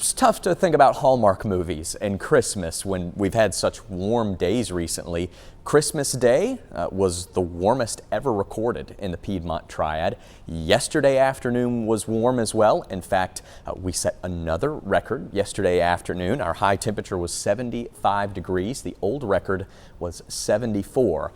It's tough to think about Hallmark movies and Christmas when we've had such warm days recently. Christmas Day was the warmest ever recorded in the Piedmont Triad. Yesterday afternoon was warm as well. In fact, we set another record yesterday afternoon. Our high temperature was 75 degrees. The old record was 74.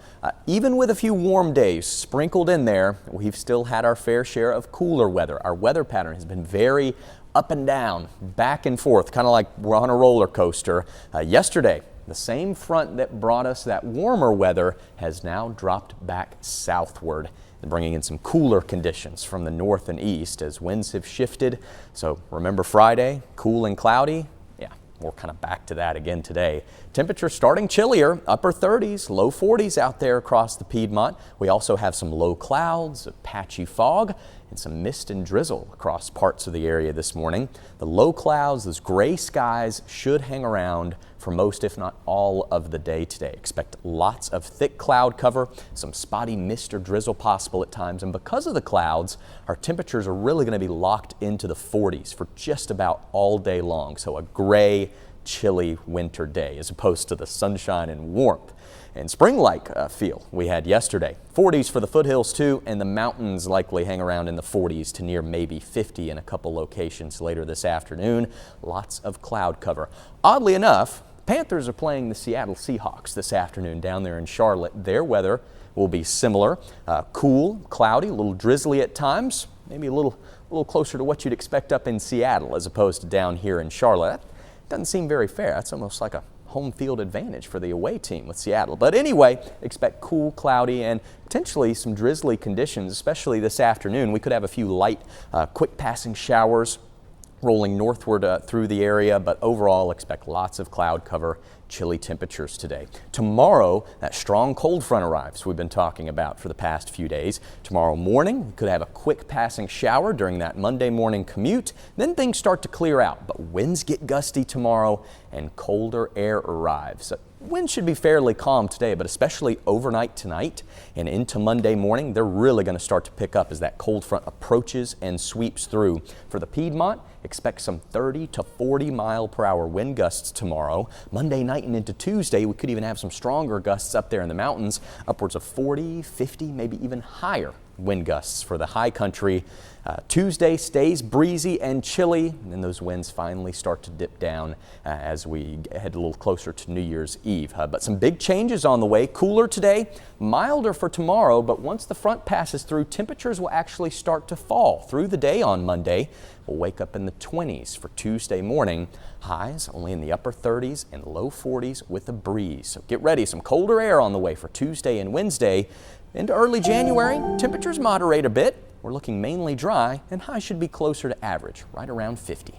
Even with a few warm days sprinkled in there, we've still had our fair share of cooler weather. Our weather pattern has been very up and down, back and forth, kind of like we're on a roller coaster. Yesterday, the same front that brought us that warmer weather has now dropped back southward, bringing in some cooler conditions from the north and east as winds have shifted. So remember Friday, cool and cloudy? Yeah, we're kind of back to that again today. Temperature starting chillier, upper 30s, low 40s out there across the Piedmont. We also have some low clouds, a patchy fog, and some mist and drizzle across parts of the area this morning. The low clouds, those gray skies should hang around for most, if not all, of the day today. Expect lots of thick cloud cover, some spotty mist or drizzle possible at times, and because of the clouds, our temperatures are really going to be locked into the 40s for just about all day long. So a gray, chilly winter day as opposed to the sunshine and warmth and spring-like feel we had yesterday. 40s for the foothills too, and the mountains likely hang around in the 40s to near maybe 50 in a couple locations later this afternoon. Lots of cloud cover. Oddly enough, Panthers are playing the Seattle Seahawks this afternoon down there in Charlotte. Their weather will be similar, cool, cloudy, a little drizzly at times, maybe a little closer to what you'd expect up in Seattle as opposed to down here in Charlotte. That doesn't seem very fair. That's almost like a home field advantage for the away team with Seattle. But anyway, expect cool, cloudy, and potentially some drizzly conditions, especially this afternoon. We could have a few light, quick passing showers rolling northward through the area, but overall expect lots of cloud cover, chilly temperatures today. Tomorrow, that strong cold front arrives we've been talking about for the past few days. Tomorrow morning, we could have a quick passing shower during that Monday morning commute. Then things start to clear out, but winds get gusty tomorrow and colder air arrives. Winds should be fairly calm today, but especially overnight tonight and into Monday morning, they're really going to start to pick up as that cold front approaches and sweeps through. For the Piedmont, expect some 30 to 40 mile per hour wind gusts tomorrow. Monday night and into Tuesday, we could even have some stronger gusts up there in the mountains, upwards of 40, 50, maybe even higher wind gusts for the high country. Tuesday stays breezy and chilly, and then those winds finally start to dip down as we head a little closer to New Year's Eve. But some big changes on the way. Cooler today, milder for tomorrow, but once the front passes through, temperatures will actually start to fall through the day on Monday. We'll wake up in the 20s for Tuesday morning. Highs only in the upper 30s and low 40s with a breeze. So get ready, some colder air on the way for Tuesday and Wednesday. Into early January, temperatures moderate a bit. We're looking mainly dry, and highs should be closer to average, right around 50.